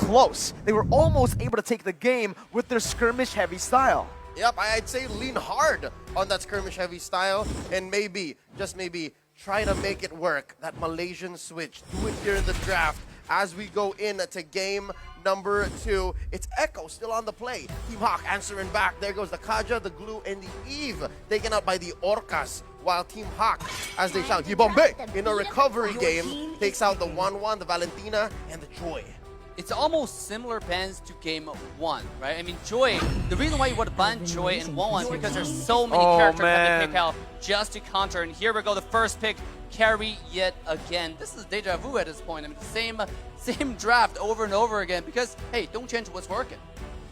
close. They were almost able to take the game with their skirmish-heavy style. Yep, I'd say lean hard on that skirmish-heavy style and maybe, just maybe, try to make it work. That Malaysian switch. Do it here in the draft. As we go into game number 2, it's Echo still on the play. Team HAQ answering back. There goes the Kaja, the Glue, and the Eve taken out by the Orcas. While Team HAQ, as they shout, Yibombe, in a recovery game, takes out the 1-1, the Valentina, and the Joy. It's almost similar bans to game 1, right? I mean, Joy, the reason why you would ban Joy in 1-1 is because there's so many characters that they pick out just to counter. And here we go, the first pick, carry yet again. This is deja vu at this point. I mean, same draft over and over again because, hey, don't change what's working.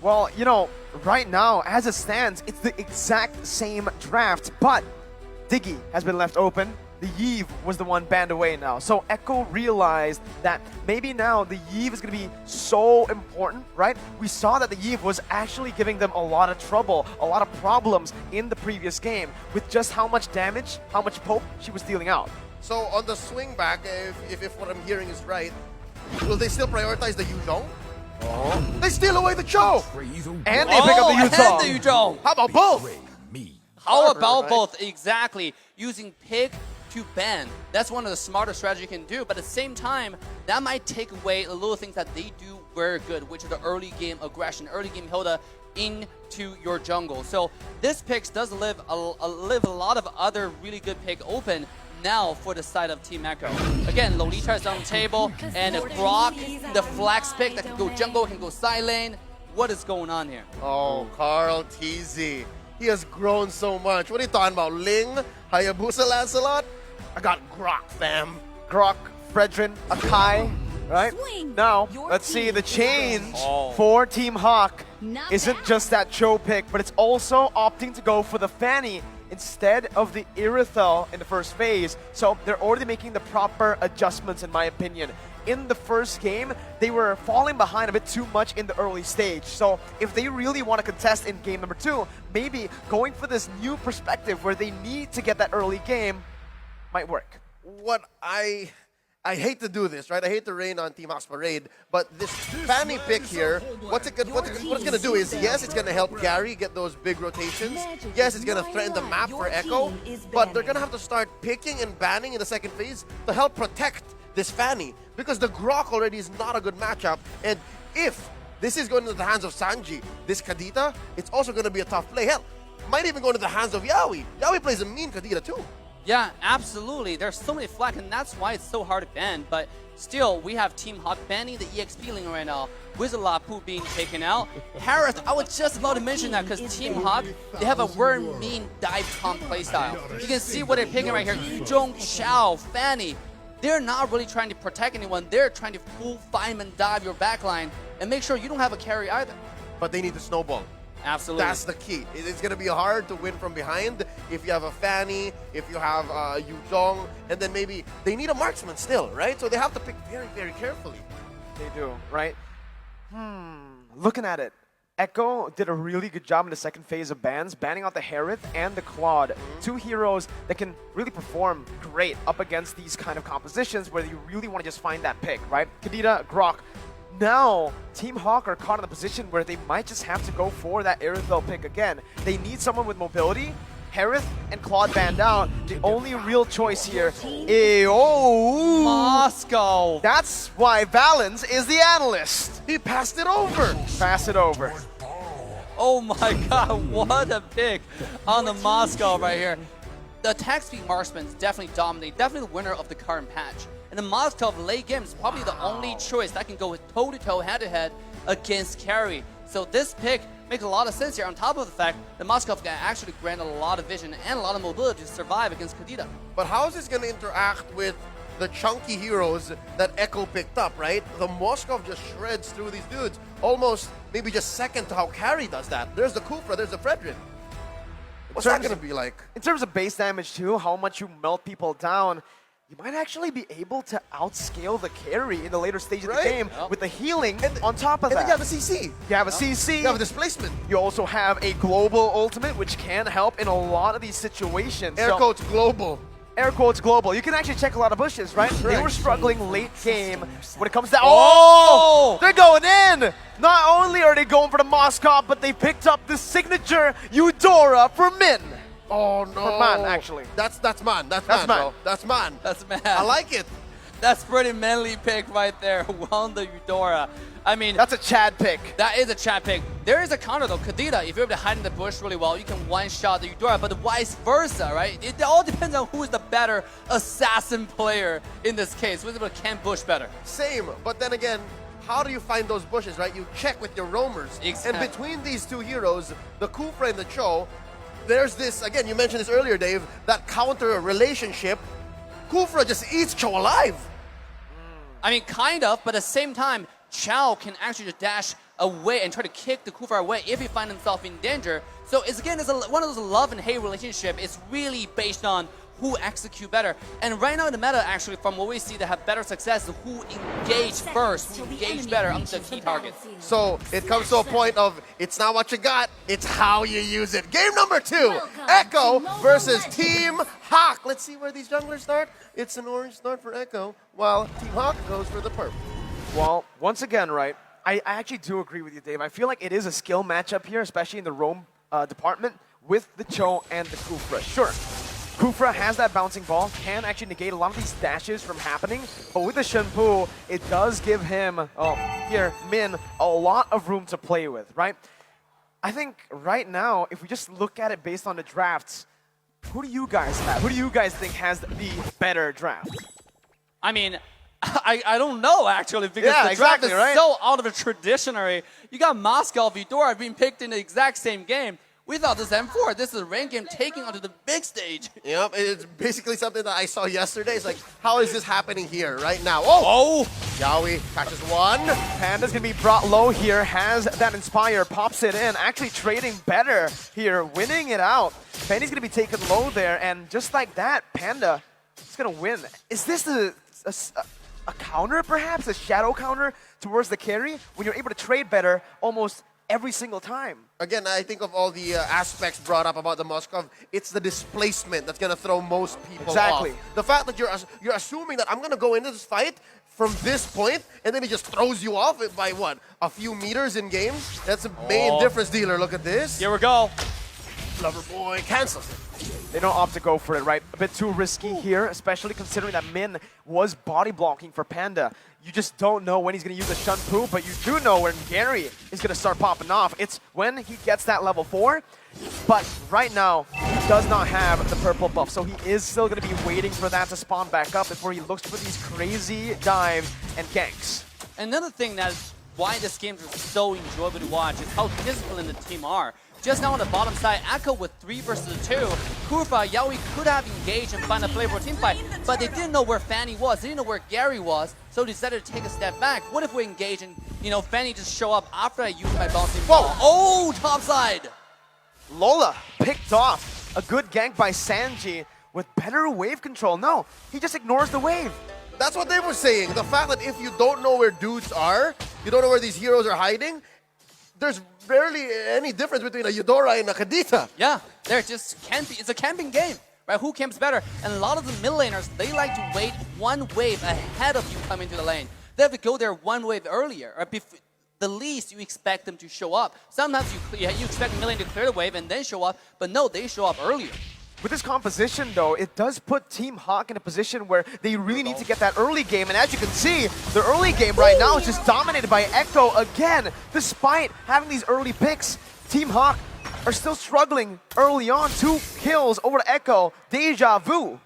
Well, you know, right now, as it stands, it's the exact same draft, but Diggy has been left open. The Yve was the one banned away now. So Echo realized that maybe now the Yve is going to be so important, right? We saw that the Yve was actually giving them a lot of trouble, a lot of problems in the previous game with just how much damage, how much poke she was dealing out. So on the swing back, if what I'm hearing is right, will they still prioritize the Yuzhong? Oh. They steal away the Cho! And they pick up the Yuzhong. How about both? How about both? Exactly. Using pick to ban. That's one of the smarter strategies you can do. But at the same time, that might take away the little things that they do very good, which is the early game aggression, early game Hilda into your jungle. So this pick does leave a lot of other really good pick open now for the side of Team Echo. Again, Lolita is on the table, and Brock, the flex pick that can go jungle, can go side lane. What is going on here? Oh, Carl TZ. He has grown so much. What are you talking about? Ling? Hayabusa Lancelot? I got Grok, fam. Grok, Fredrin, Akai, right? Now, let's see, the change for Team HAQ isn't just that Cho pick, but it's also opting to go for the Fanny instead of the Irithel in the first phase. So they're already making the proper adjustments, in my opinion. In the first game, they were falling behind a bit too much in the early stage. So if they really want to contest in game number 2, maybe going for this new perspective where they need to get that early game might work. What I hate to do this, right? I hate to rain on Team HAQ's parade, but this Fanny pick here, what it's going to do is, yes, it's going to help Gary get those big rotations. Yes, it's going to threaten the map for Echo, but they're going to have to start picking and banning in the second phase to help protect this Fanny, because the Grok already is not a good matchup. And if this is going into the hands of Sanji, this Kadita, it's also going to be a tough play. Hell, might even go into the hands of Yaoi. Yaoi plays a mean Kadita too. Yeah, absolutely. There's so many flags, and that's why it's so hard to ban. But still, we have Team HAQ banning the EXP lane right now, with Lapu being taken out. Harith, I was just about to mention that because Team HAQ, they have a very mean dive comp playstyle. You can see what they're picking right here. Yuzhong, Xiao, Fanny. They're not really trying to protect anyone. They're trying to full fireman dive your backline and make sure you don't have a carry either. But they need to snowball. Absolutely. That's the key. It's going to be hard to win from behind if you have a Fanny, if you have Yuzhong, and then maybe they need a marksman still, right? So they have to pick very, very carefully. They do, right? Looking at it, Echo did a really good job in the second phase of bans, banning out the Harith and the Claude. Two heroes that can really perform great up against these kind of compositions where you really want to just find that pick, right? Kadita, Grok. Now, Team HAQ are caught in a position where they might just have to go for that Irithel pick again. They need someone with mobility. Harith and Claude banned out. The only real choice here is... Oh! Moscow! That's why Valens is the analyst. He passed it over. Pass it over. Oh my god, what a pick on the Moscow right here. The attack speed marksman is definitely dominating, definitely the winner of the current patch. And the Moscow late game is probably the only choice that can go with toe-to-toe, head-to-head against carry. So this pick makes a lot of sense here, on top of the fact that Moscow can actually grant a lot of vision and a lot of mobility to survive against Kadita. But how is this going to interact with the chunky heroes that Echo picked up, right? The Moskov just shreds through these dudes, almost maybe just second to how Carry does that. There's the Kufra, there's the Fredrin. What's that going to be like? In terms of base damage too, how much you melt people down, you might actually be able to outscale the carry in the later stage of the game with the healing on top of that. And then you have a CC. You have a CC. You have a displacement. You also have a global ultimate, which can help in a lot of these situations. Air quotes global. Air quotes global. You can actually check a lot of bushes, right? They were struggling late game when it comes to... Oh! They're going in! going for the Moskov, but they picked up the signature Eudora for Min. Oh no! For Man, actually. That's man. That's man. bro. That's man. That's man. I like it. That's pretty manly pick right there. On the Eudora. I mean, that's a Chad pick. That is a Chad pick. There is a counter though. Kadita, if you're able to hide in the bush really well, you can one-shot the Eudora, but vice versa, right? It all depends on who is the better assassin player in this case. Who's able to camp bush better. Same, but then again, how do you find those bushes, right? You check with your roamers. Exactly. And between these two heroes, the Kufra and the Cho, there's this, again, you mentioned this earlier, Dave, that counter relationship. Kufra just eats Cho alive. I mean, kind of, but at the same time, Chao can actually just dash away and try to kick the Kufra away if he finds himself in danger. So it's again, one of those love and hate relationship. It's really based on who execute better. And right now in the meta, actually, from what we see, they have better success is who engage first, who engage better on the key targets. So it comes to a point of, it's not what you got, it's how you use it. Game number 2, Echo versus Team HAQ. Let's see where these junglers start. It's an orange start for Echo, while Team HAQ goes for the purple. Well, once again, right, I actually do agree with you, Dave. I feel like it is a skill matchup here, especially in the roam department with the Cho and the Kufra. Sure, Kufra has that bouncing ball, can actually negate a lot of these dashes from happening, but with the Shenpu, it does give him, Min, a lot of room to play with, right? I think right now, if we just look at it based on the drafts, who do you guys have? Who do you guys think has the better draft? I mean, I don't know, actually, because the draft is so out of the traditionary. You got Moscow, Eudora being picked in the exact same game. We thought this M4, this is a ranked game taking onto the big stage. Yep, it's basically something that I saw yesterday. It's like, how is this happening here right now? Oh! Yaoi catches one. Panda's gonna be brought low here, has that Inspire, pops it in, actually trading better here, winning it out. Fanny's gonna be taken low there, and just like that, Panda is gonna win. Is this a counter, perhaps? A shadow counter towards the carry? When you're able to trade better almost every single time. Again, I think of all the aspects brought up about the Moskov, it's the displacement that's going to throw most people off. The fact that you're assuming that I'm going to go into this fight from this point, and then he just throws you off it by what? A few meters in game? That's a main difference dealer. Look at this. Here we go. Loverboy cancels it. They don't opt to go for it, right? A bit too risky here, especially considering that Min was body blocking for Panda. You just don't know when he's going to use the Shenpu, but you do know when Gary is going to start popping off. It's when he gets that level 4, but right now, he does not have the purple buff, so he is still going to be waiting for that to spawn back up before he looks for these crazy dives and ganks. Another thing that's why this game is so enjoyable to watch is how disciplined the team are. Just now on the bottom side, Echo with 3 versus 2. Kufra, Yaoi could have engaged and find a flavorful team fight, but they didn't know where Fanny was. They didn't know where Gary was, so they decided to take a step back. What if we engage and, Fanny just show up after I use my bouncing ball? Oh, top side! Lola picked off a good gank by Sanji with better wave control. No, he just ignores the wave. That's what they were saying. The fact that if you don't know where dudes are, you don't know where these heroes are hiding, there's barely any difference between a Eudora and a Kadita. Yeah, they're just camping. It's a camping game, right? Who camps better? And a lot of the mid laners, they like to wait one wave ahead of you coming to the lane. They have to go there one wave earlier, or the least you expect them to show up. Sometimes you expect mid lane to clear the wave and then show up, but no, they show up earlier. With this composition, though, it does put Team HAQ in a position where they really need to get that early game. And as you can see, the early game right now is just dominated by Echo again. Despite having these early picks, Team HAQ are still struggling early on. 2 kills over to Echo. Deja vu.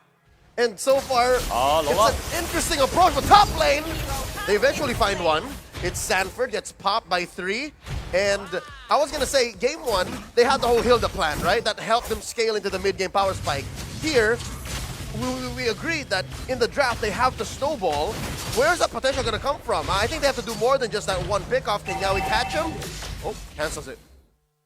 And so far, it's an interesting approach. But top lane, they eventually find one. It's Sanford, gets popped by 3. And I was going to say, game 1, they had the whole Hilda plan, right? That helped them scale into the mid-game power spike. Here, we agreed that in the draft, they have to snowball. Where's that potential going to come from? I think they have to do more than just that one pickoff. Can Yaoi catch him? Oh, cancels it.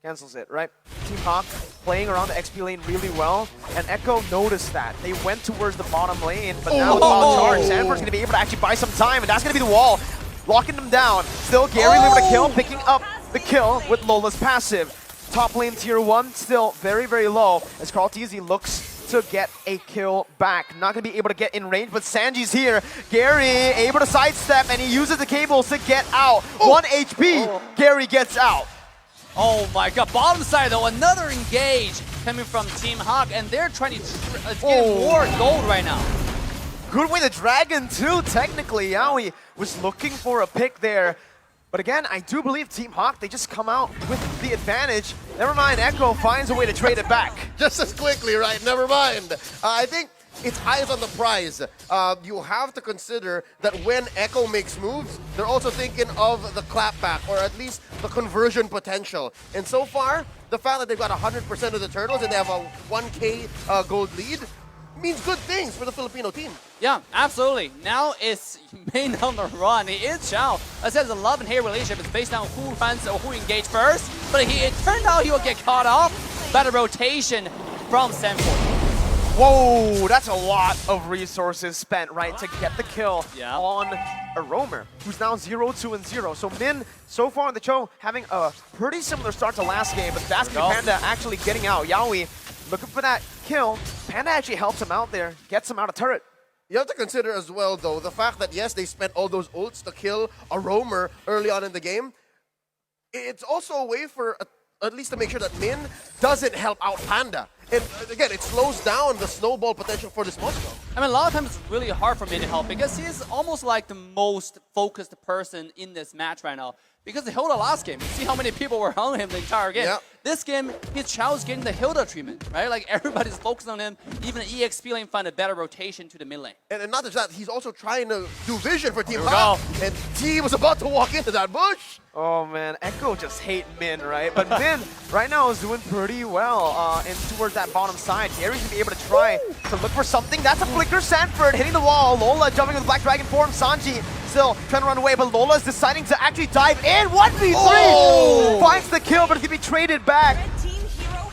Cancels it, right? Team HAQ playing around the XP lane really well, and Echo noticed that. They went towards the bottom lane, but now with wild charge, Sanford's going to be able to actually buy some time, and that's going to be the wall. Locking them down. Still Gary able to kill, picking up the kill with Lola's passive. Top lane tier 1 still very, very low as Carl Teasy looks to get a kill back. Not going to be able to get in range, but Sanji's here. Gary able to sidestep, and he uses the cables to get out. 1 HP, Gary gets out. Oh my god, bottom side though, another engage coming from Team HAQ, and they're trying to get more gold right now. Good way the Dragon too, technically. Yaoi was looking for a pick there. But again, I do believe Team HAQ, they just come out with the advantage. Never mind, Echo finds a way to trade it back. Just as quickly, right? Never mind. I think it's eyes on the prize. You have to consider that when Echo makes moves, they're also thinking of the clapback, or at least the conversion potential. And so far, the fact that they've got 100% of the turtles and they have a 1K gold lead means good things for the Filipino team. Yeah, absolutely. Now it's main on the run. It is Chao. As I said, the love and hate relationship is based on who runs or who engages first. But it turned out he will get caught off by the rotation from Sanford. Whoa, that's a lot of resources spent, right, to get the kill on a roamer, who's now 0-2-0. So Min, so far in the show, having a pretty similar start to last game, but that's Panda actually getting out. Yaoi looking for that kill. Panda actually helps him out there, gets him out of turret. You have to consider as well, though, the fact that, yes, they spent all those ults to kill a roamer early on in the game. It's also a way for, at least to make sure that Min doesn't help out Panda. And again, it slows down the snowball potential for this Moscow. I mean, a lot of times it's really hard for Min to help because he's almost like the most focused person in this match right now. Because he held the last game. You see how many people were on him the entire game. Yep. This game, Chao's getting the Hilda treatment, right? Like everybody's focused on him. Even EXP lane find a better rotation to the mid lane. And not just that, he's also trying to do vision for Team HAQ. And T was about to walk into that bush. Oh man, Echo just hate Min, right? But Min right now is doing pretty well in towards that bottom side. Gary's gonna be able to try to look for something. That's a flicker. Sanford hitting the wall. Lola jumping with Black Dragon form. Sanji still trying to run away, but Lola's deciding to actually dive in. 1v3! Finds the kill, but it's gonna be traded back.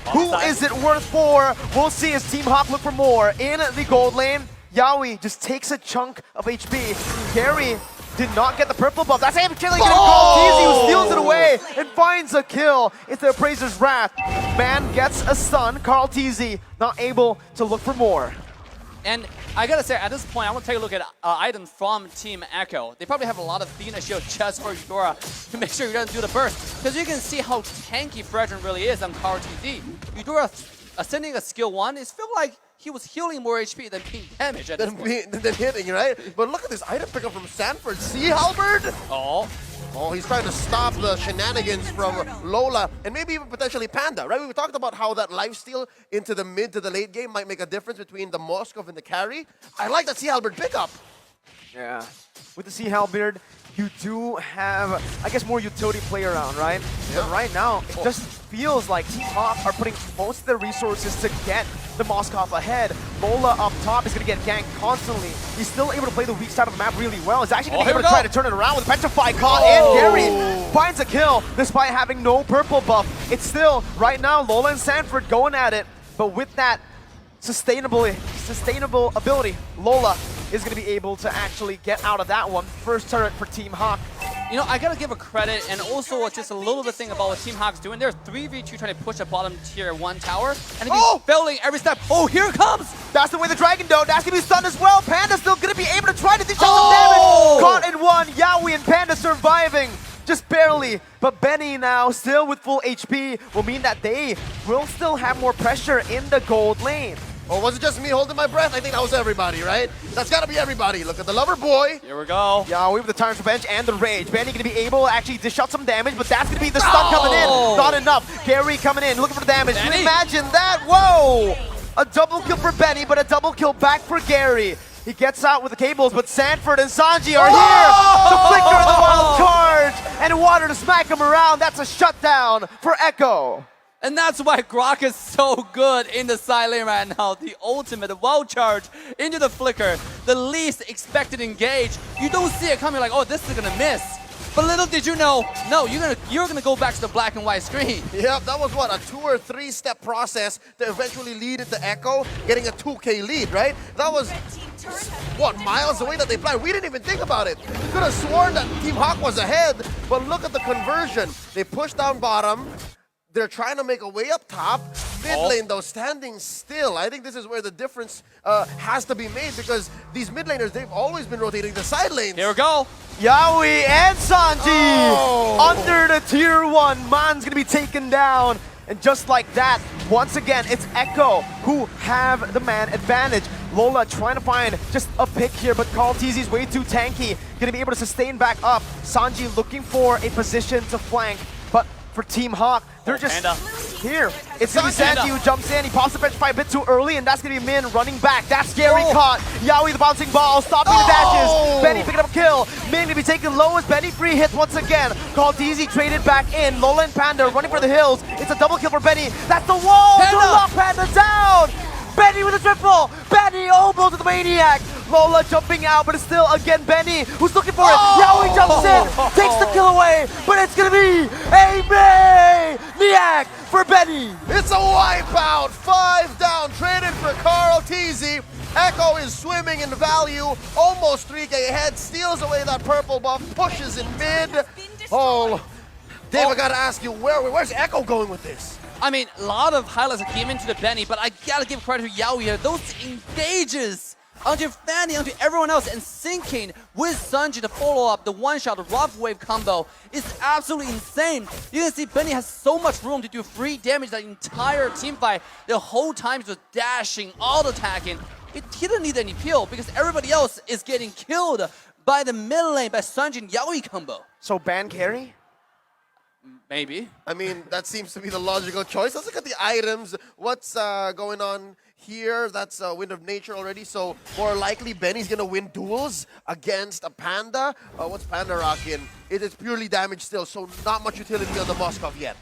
Who is it worth for? We'll see as Team HAQ look for more in the gold lane. Yaoi just takes a chunk of HP. Gary did not get the purple buff. That's him killing it. Teasy, who steals it away and finds a kill. It's the Appraiser's Wrath. Man gets a stun. Carl Teasy not able to look for more. And I gotta say, at this point, I want to take a look at items from Team Echo. They probably have a lot of Athena shield just for Eudora to make sure he doesn't do the burst. Because you can see how tanky Fredrin really is on Carl TZ. Eudora ascending a skill 1 is feel like he was healing more HP than being damaged at this point. Than hitting, right? But look at this item pickup from Sanford. Sea Halberd? Oh, he's trying to stop the shenanigans from Lola and maybe even potentially Panda, right? We talked about how that lifesteal into the mid to the late game might make a difference between the Moskov and the carry. I like that Sea Halberd pickup. Yeah. With the Sea Halberd, you do have, I guess, more utility play around, right? Yeah. But right now, it just feels like Team HAQ are putting most of their resources to get the Moskov ahead. Lola up top is going to get ganked constantly. He's still able to play the weak side of the map really well. He's actually going to be able to try to turn it around with Petrify caught in. Gary finds a kill despite having no purple buff. It's still, right now, Lola and Sanford going at it. But with that sustainable ability, Lola is going to be able to actually get out of that one. First turret for Team HAQ. You know, I gotta give a credit and also just a little bit thing about what Team HAQ's doing. They're 3v2 trying to push a bottom tier 1 tower and they're failing every step. Oh, here it comes! That's the way the Dragon though. That's gonna be stunned as well. Panda's still gonna be able to try to dish out some damage. Caught in one. Yaoi and Panda surviving. Just barely, but Benny now still with full HP will mean that they will still have more pressure in the gold lane. Or was it just me holding my breath? I think that was everybody, right? That's gotta be everybody. Look at the lover boy. Here we go. Yeah, we have the Tyrant's Revenge and the Rage. Benny gonna be able to actually dish out some damage, but that's gonna be the stun coming in. Not enough. Gary coming in, looking for the damage. Can you imagine that? Whoa! A double kill for Benny, but a double kill back for Gary. He gets out with the cables, but Sanford and Sanji are here. The flicker of the wild charge and water to smack him around. That's a shutdown for Echo. And that's why Grok is so good in the side lane right now. The ultimate wild charge into the flicker. The least expected engage. You don't see it coming like, oh, this is gonna miss. But little did you know, no, you're gonna go back to the black and white screen. Yep, that was what, a 2 or 3 step process to eventually lead it to Echo, getting a 2K lead, right? That was, what, miles away that they planned? We didn't even think about it. We could have sworn that Team HAQ was ahead, but look at the conversion. They pushed down bottom. They're trying to make a way up top. mid lane, though, standing still. I think this is where the difference has to be made because these mid laners, they've always been rotating the side lanes. Here we go. Yaoi and Sanji Oh. under the tier 1. Man's gonna be taken down. And just like that, once again, it's Echo who have the man advantage. Lola trying to find just a pick here, but Carl TZ's way too tanky. Gonna be able to sustain back up. Sanji looking for a position to flank, but for Team HAQ, they're just here. It's gonna be Sanji who jumps in. He pops the bench fight a bit too early, and that's gonna be Min running back. That's scary caught. Yaoi the bouncing ball, stopping the dashes. Benny picking up a kill. Min gonna be taken low as Benny free hits once again. Carl TZ traded back in. Lola and Panda running for the hills. It's a double kill for Benny. That's the wall to lock Panda down. Benny with a triple! Benny almost to the Maniac! Lola jumping out, but it's still again Benny who's looking for it. Yaoi jumps in, takes the kill away, but it's gonna be a Maniac for Benny! It's a wipeout! 5 down, traded for Carl TZ. Echo is swimming in value, almost 3k ahead, steals away that purple buff, pushes in mid. Oh, Dave, I gotta ask you, where's Echo going with this? I mean, a lot of highlights that came into the Benny, but I gotta give credit to Yaoi here. Those engages onto Fanny, onto everyone else, and syncing with Sanji to follow up the one-shot rough wave combo is absolutely insane. You can see Benny has so much room to do free damage that entire team fight. The whole time he was dashing, auto-attacking. He didn't need any peel because everybody else is getting killed by the mid lane, by Sanji and Yaoi combo. So ban carry? Maybe. I mean, that seems to be the logical choice. Let's look at the items. What's going on here? That's Wind of Nature already, so more likely Benny's gonna win duels against a Panda. What's Panda rocking? It is purely damage still, so not much utility on the Moskov yet.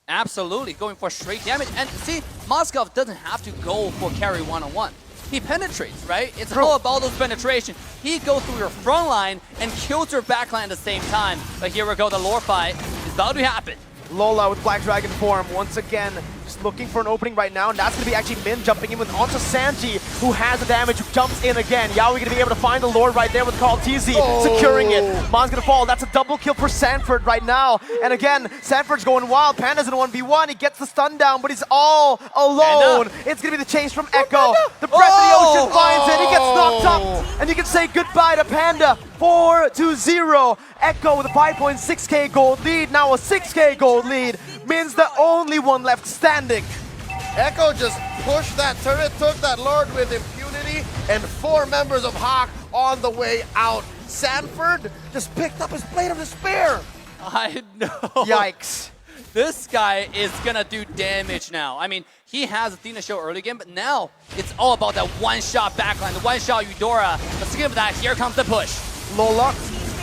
Absolutely, going for straight damage. And see, Moskov doesn't have to go for carry one-on-one. He penetrates, right? It's all about those penetration. He goes through your front line and kills your back line at the same time. But here we go, the lore fight is about to happen. Lola with Black Dragon form once again, just looking for an opening right now, and that's going to be actually Min jumping in with onto Sanji, who has the damage, who jumps in again. Yaoi going to be able to find the Lord right there with Carl TZ, securing it. Mon's going to fall. That's a double kill for Sanford right now. And again, Sanford's going wild. Panda's in a 1v1. He gets the stun down, but he's all alone. It's going to be the chase from Echo. The breath of the ocean finds it. He gets knocked up, and you can say goodbye to Panda. 4-0. Echo with a 5.6k gold lead, now a 6k gold lead. Min's the only one left standing. Echo just pushed that turret, took that Lord with impunity, and 4 members of HAQ on the way out. Sanford just picked up his Blade of Despair. I know. Yikes. This guy is gonna do damage now. I mean, he has Athena show early game, but now it's all about that one-shot backline, the one-shot Eudora. Let's skip that. Here comes the push. Lola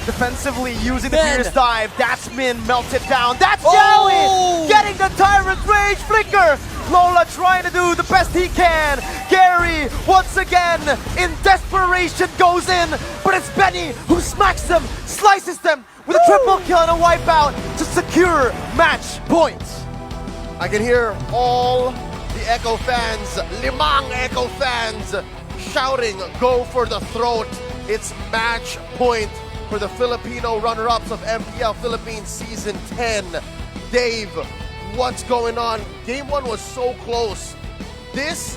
defensively using the fierce dive. That's Min, melted down. That's Yaoi getting the Tyrant Rage flicker. Lola trying to do the best he can. Gary, once again, in desperation goes in, but it's Benny who smacks them, slices them with a triple kill and a wipeout to secure match points. I can hear all the Echo fans, Limang Echo fans, shouting, go for the throat. It's match point for the Filipino runner-ups of MPL Philippines Season 10. Dave, what's going on? Game 1 was so close. This